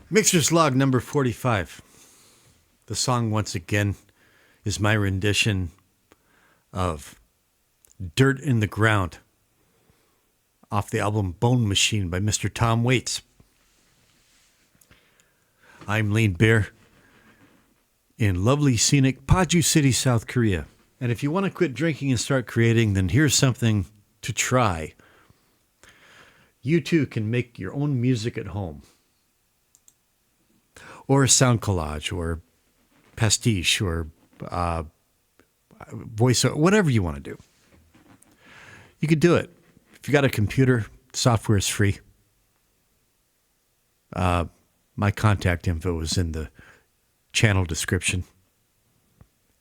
Mixer's Log number 45. The song, once again, is my rendition of Dirt in the Ground off the album Bone Machine by Mr. Tom Waits. I'm Lean Bear in lovely, scenic Paju City, South Korea. And if you want to quit drinking and start creating, then here's something to try. You too can make your own music at home, or a sound collage, or pastiche, or voice, whatever you want to do. You could do it. If you got a computer, software is free. My contact info is in the channel description.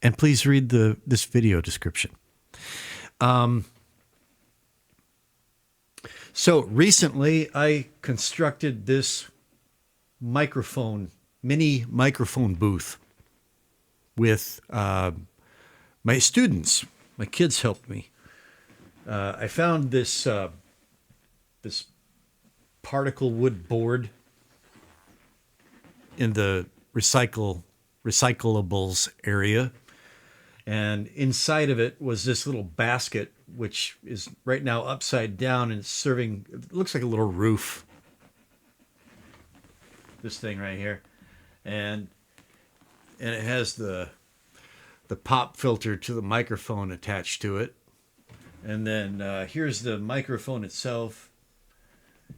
And please read this video description. So recently I constructed this mini microphone booth with my students. My kids helped me. I found this particle wood board in the recyclables area, and inside of it was this little basket, which is right now upside down and serving. It looks like a little roof. This thing right here, and it has the pop filter to the microphone attached to it. And then here's the microphone itself.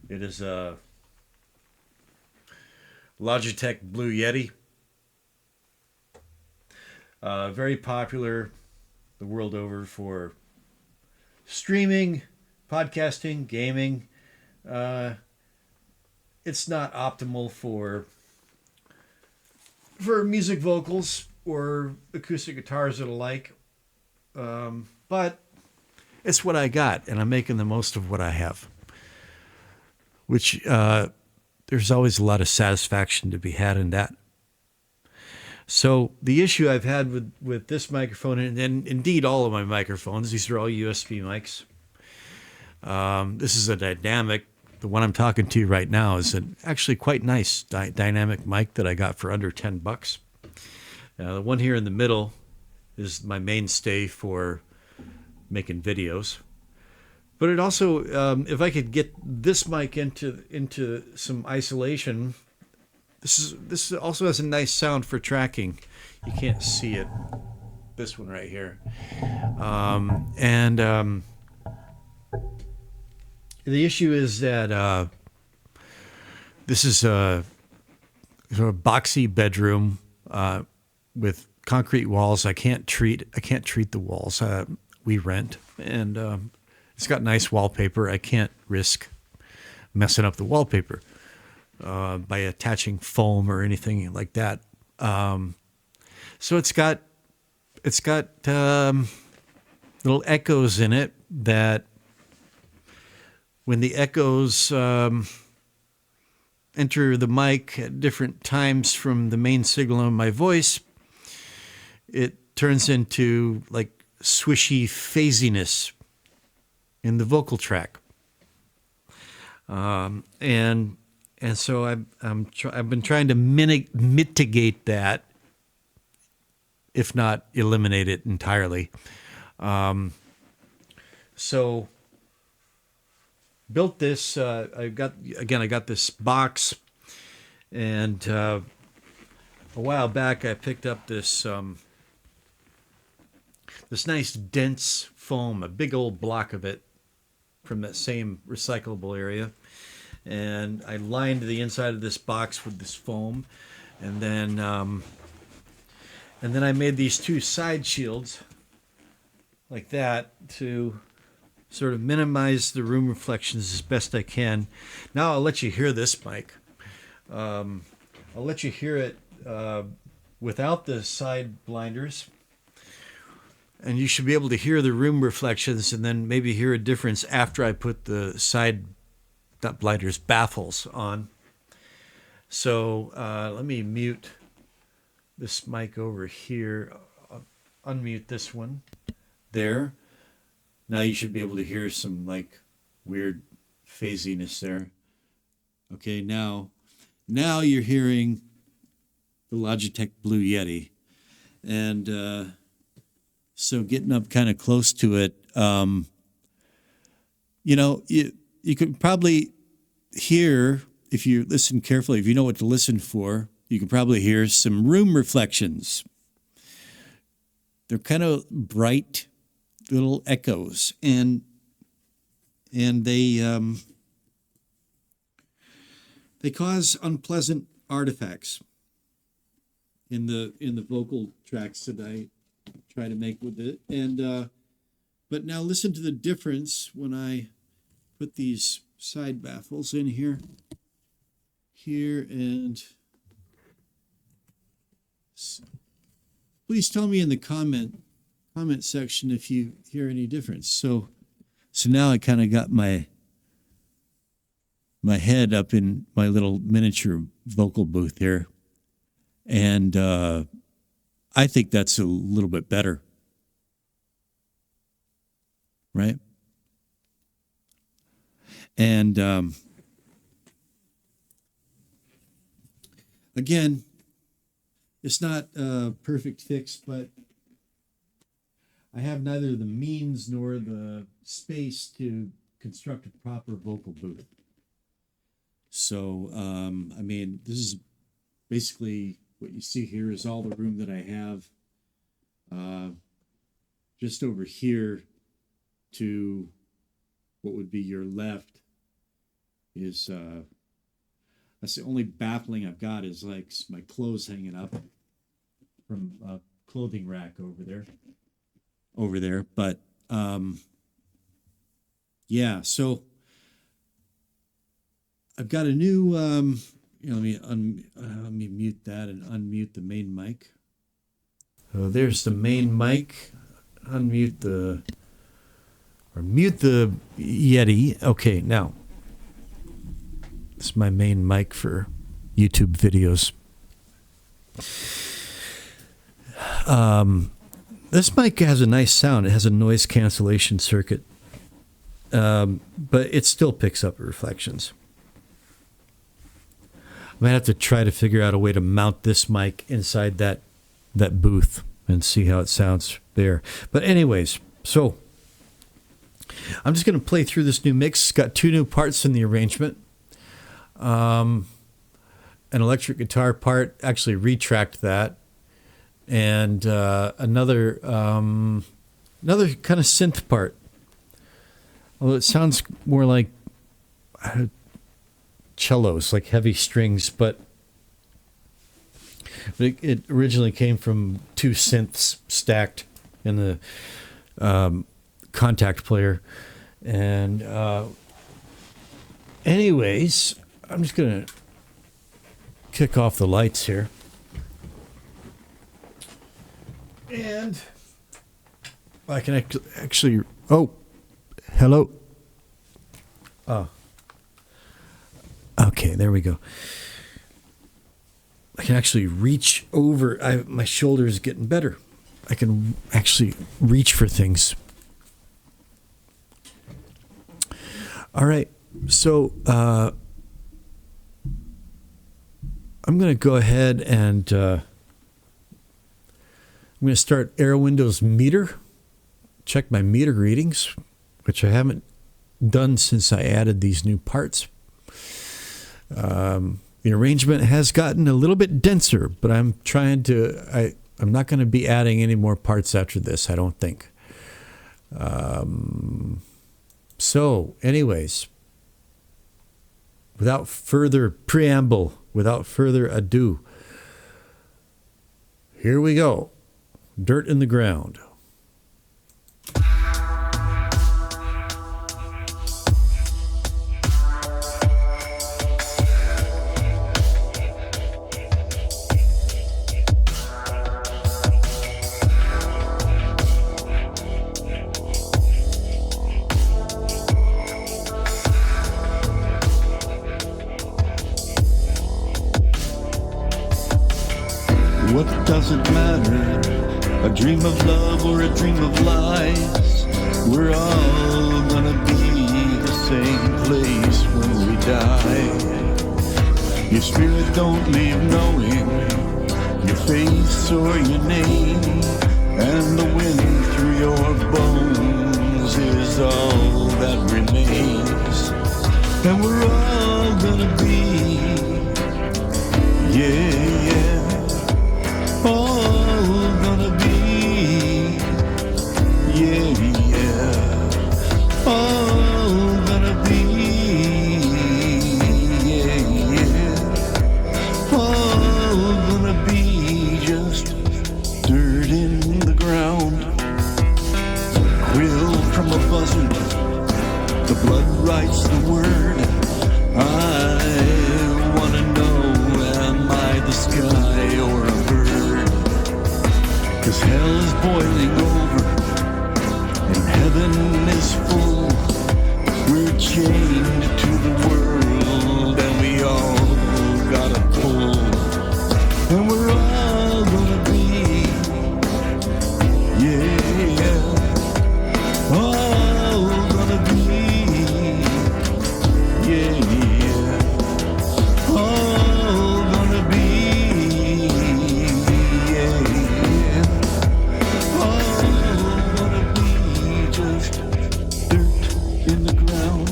It is a Logitech Blue Yeti. Very popular the world over for streaming, podcasting, gaming. It's not optimal for music vocals or acoustic guitars and the like. But it's what I got, and I'm making the most of what I have. Which there's always a lot of satisfaction to be had in that. So the issue I've had with this microphone, and indeed all of my microphones, these are all USB mics. This is a dynamic. The one I'm talking to right now is an actually quite nice dynamic mic that I got for under $10. The one here in the middle is my mainstay for making videos. But it also, if I could get this mic into some isolation, this also has a nice sound for tracking. You can't see it. This one right here, the issue is that this is a sort of boxy bedroom with concrete walls. I can't treat the walls. We rent, and it's got nice wallpaper. I can't risk messing up the wallpaper by attaching foam or anything like that. So it's got little echoes in it that, when the echoes enter the mic at different times from the main signal of my voice, it turns into like swishy phasiness in the vocal track. And so I've been trying to mitigate that, if not eliminate it entirely. So built this. I got this box, and a while back I picked up this nice dense foam, a big old block of it from that same recyclable area, and I lined the inside of this box with this foam, and then I made these two side shields like that to sort of minimize the room reflections as best I can. Now I'll let you hear this mic. I'll let you hear it without the side blinders. And you should be able to hear the room reflections, and then maybe hear a difference after I put the side blinders baffles on. So let me mute this mic over here. I'll unmute this one. There. Now you should be able to hear some like weird phasiness there. Okay, now now you're hearing the Logitech Blue Yeti. And so getting up kind of close to it, you know, you could probably hear, if you listen carefully, if you know what to listen for, you can probably hear some room reflections. They're kind of bright little echoes, and they cause unpleasant artifacts in the vocal tracks that I try to make with it. And but now listen to the difference when I put these side baffles in here, and please tell me in the comment section if you hear any difference. So now I kind of got my head up in my little miniature vocal booth here, and I think that's a little bit better, right? And again, it's not a perfect fix, but I have neither the means nor the space to construct a proper vocal booth. So, I mean, this is basically what you see here is all the room that I have. Just over here to what would be your left is, that's the only baffling I've got is like my clothes hanging up from a clothing rack over there. But, yeah, so I've got a new, let me mute that and unmute the main mic. So there's the main mic. Mute the Yeti. Okay, now this is my main mic for YouTube videos. This mic has a nice sound. It has a noise cancellation circuit, but it still picks up reflections. I might have to try to figure out a way to mount this mic inside that booth and see how it sounds there. But anyways, so I'm just going to play through this new mix. It's got 2 new parts in the arrangement. An electric guitar part, actually retracked that, and another kind of synth part. Although it sounds more like cellos, like heavy strings, but it originally came from 2 synths stacked in the contact player. And anyways, I'm just gonna kick off the lights here, and I can actually hello. Okay, there we go. I can actually reach over. My shoulder is getting better. I can actually reach for things. All right, so I'm going to go ahead and I'm going to start Air Windows meter. Check my meter readings, which I haven't done since I added these new parts. The arrangement has gotten a little bit denser, but I'm not going to be adding any more parts after this, I don't think. So anyways, without further preamble, without further ado, here we go. Dirt in the ground. What doesn't matter, a dream of love or a dream of lies, we're all gonna be the same place when we die. Your spirit don't leave knowing your face or your name, and the wind through your bones is all that remains. And we're all gonna be, yeah, yeah, all gonna be, yeah, yeah, all gonna be, yeah, yeah, all gonna be just dirt in the ground, quill from a buzzard, the blood writes the word. I wanna know, am I the sky or a bird? 'Cause hell is boiling over and heaven is full. We're chained to the world and we all gotta pull. And we're all gonna be, yeah, yeah, all gonna be, yeah, yeah, all gonna be, yeah, yeah, all gonna be just dirt in the ground.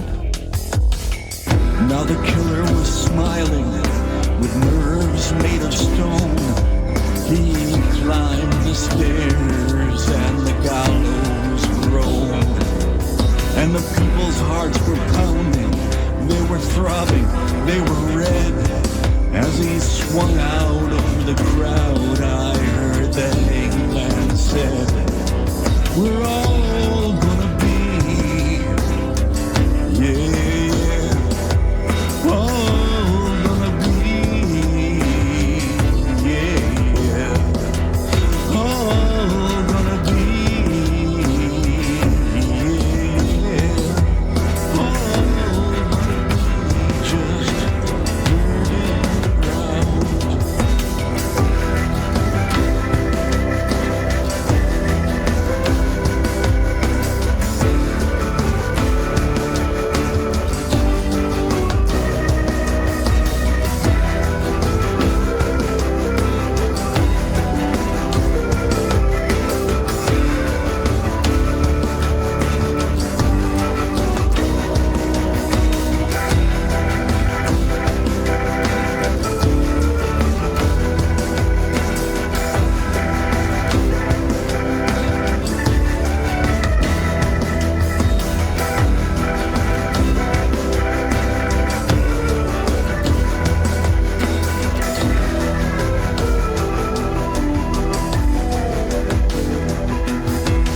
Now the killer was smiling with nerves made of stone. He climbed the stairs and the gallows groaned. And the people's hearts were pounding, they were throbbing, they were red. As he swung out over the crowd, I heard the hangman said, we're all gonna be, yeah, all gonna be, yeah, yeah, all gonna be, yeah, all gonna be just dirt in the ground.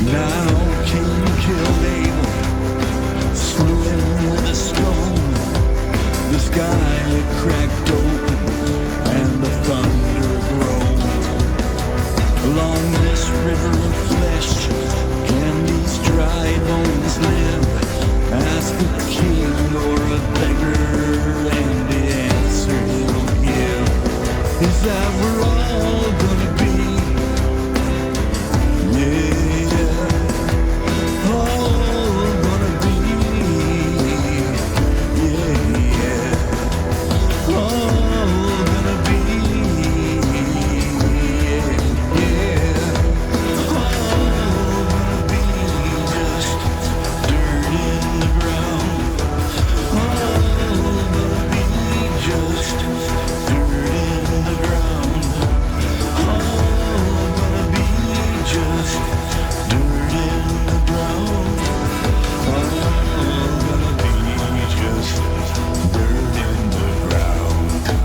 Now Cain killed Abel, slew him with a stone. The sky cracked open and the thunder groaned. Along this river of flesh, can these dry bones live? Ask a king or a beggar, and the answer he'll give is that we're all gonna be, yeah, all gonna be, yeah, yeah, all gonna be, yeah, yeah, all gonna be just dirt in the ground. All gonna be just dirt in the ground. All gonna be just dirt in the ground. All gonna be just dirt in the ground.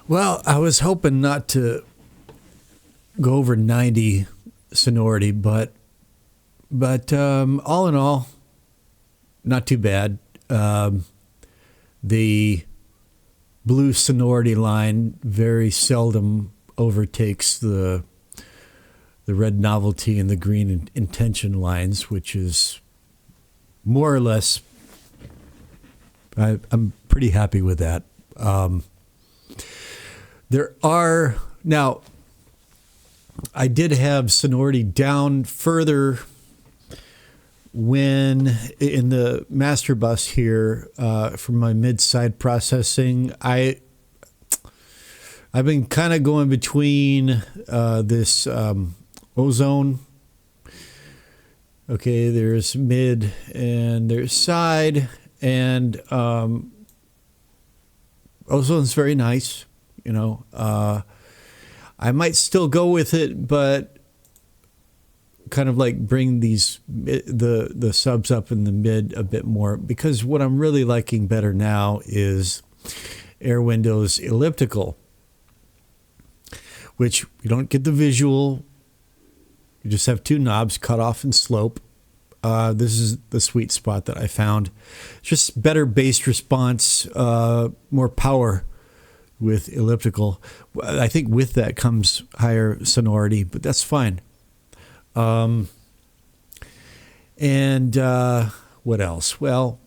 Well, I was hoping not to go over 90 sonority, but all in all, not too bad. The blue sonority line very seldom overtakes the red novelty and the green intention lines, which is more or less, I'm pretty happy with that. There are, now, I did have sonority down further when in the master bus here for my mid-side processing. I've been kind of going between this ozone. Okay, there's mid and there's side, and ozone's very nice. You know, I might still go with it, but kind of like bring these the subs up in the mid a bit more, because what I'm really liking better now is Air Windows Elliptical, which you don't get the visual. You just have two knobs, cut off and slope. This is the sweet spot that I found. Just better bass response, more power with Elliptical. I think with that comes higher sonority, but that's fine. And what else? Well,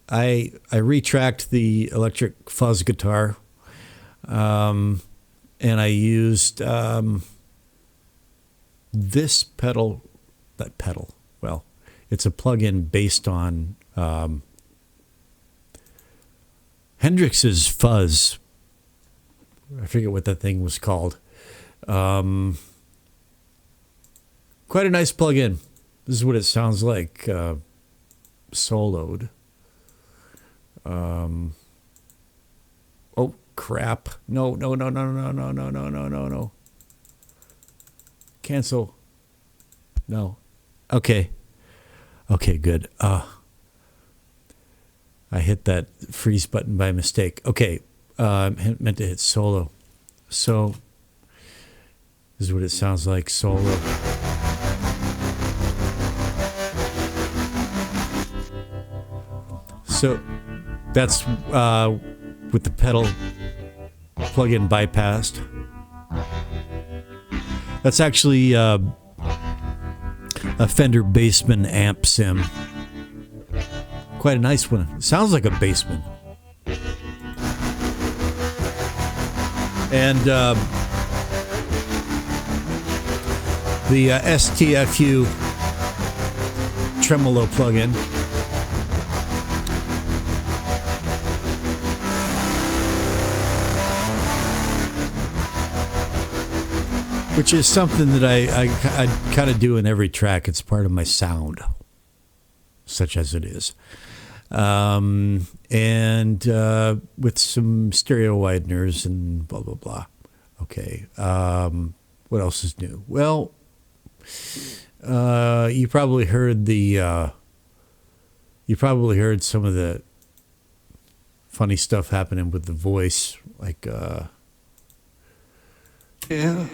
I retracked the electric fuzz guitar, and I used this pedal. That pedal. Well, it's a plug-in based on Hendrix's fuzz. I forget what that thing was called. Quite a nice plug-in. This is what it sounds like soloed. Oh crap! No. Cancel. No. Okay, good. I hit that freeze button by mistake. Okay, I meant to hit solo. So this is what it sounds like solo. So that's with the pedal plug-in bypassed. That's actually a Fender Bassman amp sim. Quite a nice one. It sounds like a Bassman. And the STFU tremolo plug-in. Which is something that I kind of do in every track. It's part of my sound, such as it is. And with some stereo wideners and blah, blah, blah. Okay. What else is new? Well, you probably heard some of the funny stuff happening with the voice, like, Yeah,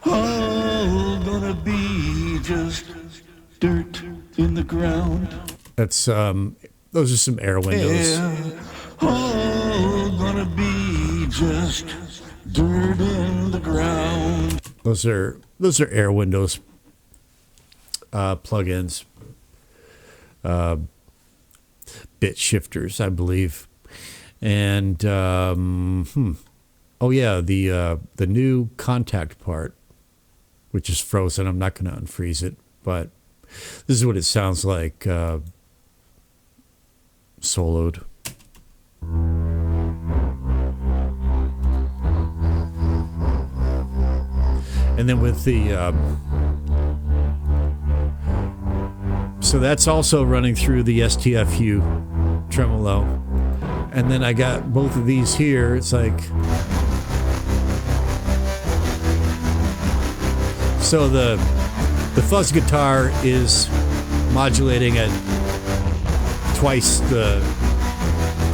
all gonna be just dirt in the ground. That's those are some Air Windows. Yeah, all gonna be just dirt in the ground. Those are Air Windows plugins, bit shifters, I believe, and oh yeah, the new contact part, which is frozen. I'm not going to unfreeze it, but this is what it sounds like soloed. And then with the so that's also running through the STFU tremolo. And then I got both of these here. It's like, so the fuzz guitar is modulating at twice the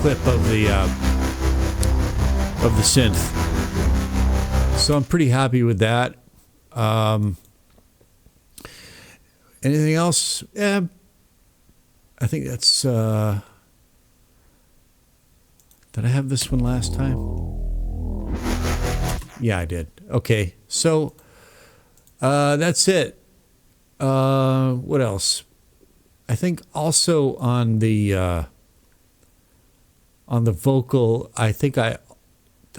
clip of the synth. So I'm pretty happy with that. Anything else? Yeah, I think that's... did I have this one last time? Yeah, I did. Okay, so that's it. What else? I think also on the vocal, I think did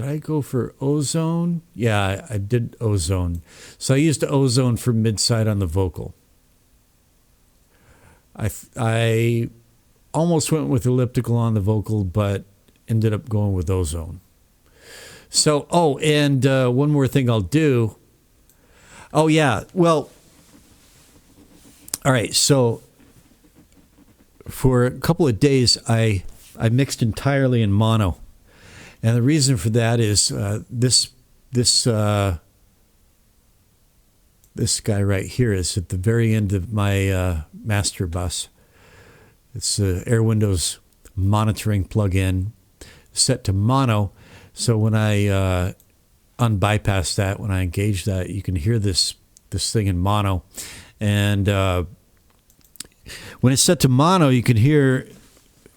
I go for ozone? Yeah, I did ozone. So I used ozone for mid-side on the vocal. I almost went with elliptical on the vocal, but ended up going with ozone. So, and one more thing I'll do. Oh, yeah. Well, all right. So for a couple of days, I mixed entirely in mono. And the reason for that is this guy right here is at the very end of my master bus. It's Air Windows monitoring plug-in set to mono. So when I unbypass that, when I engage that, you can hear this thing in mono. And when it's set to mono, you can hear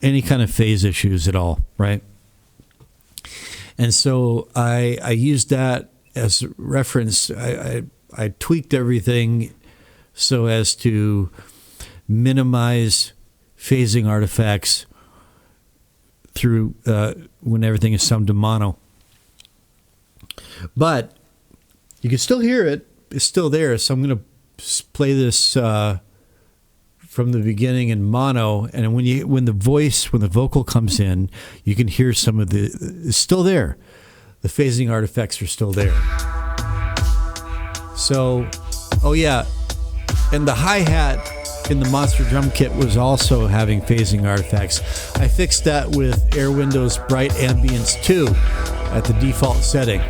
any kind of phase issues at all, right? And so I used that as reference. I tweaked everything so as to minimize phasing artifacts through when everything is summed to mono. But you can still hear it. It's still there. So I'm going to play this from the beginning in mono, and when the vocal comes in, you can hear some of it's still there. The phasing artifacts are still there. So, oh yeah, and the hi-hat in the Monster drum kit was also having phasing artifacts. I fixed that with Air Windows Bright Ambience 2 at the default setting.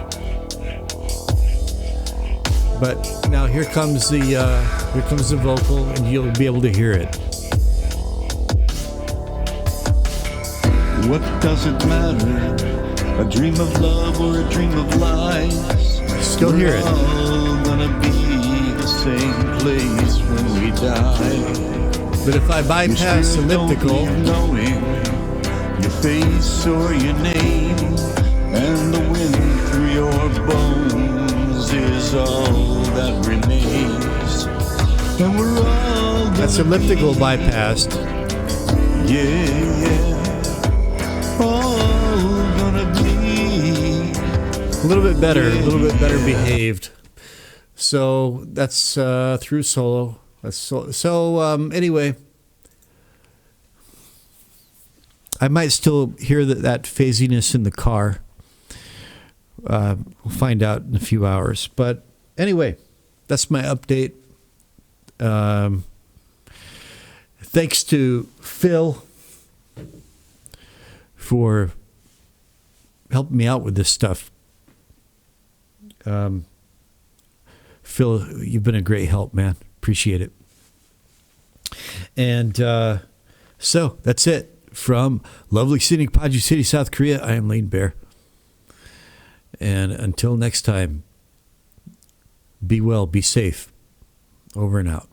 But now here comes the vocal, and you'll be able to hear it. What does it matter? A dream of love or a dream of lies? Still hear it. We're all gonna be the same place when we die. But if I bypass elliptical, knowing your face or your name, and the wind through your bones is all that remains. And we're all that's elliptical bypassed. Yeah, all gonna be a little bit better behaved. So that's through solo. Anyway, I might still hear that phasiness in the car. We'll find out in a few hours. But anyway, that's my update. Thanks to Phil for helping me out with this stuff. Phil, you've been a great help, man. Appreciate it. And so that's it from lovely scenic Paju City, South Korea. I am Lane Bear. And until next time, be well, be safe. Over and out.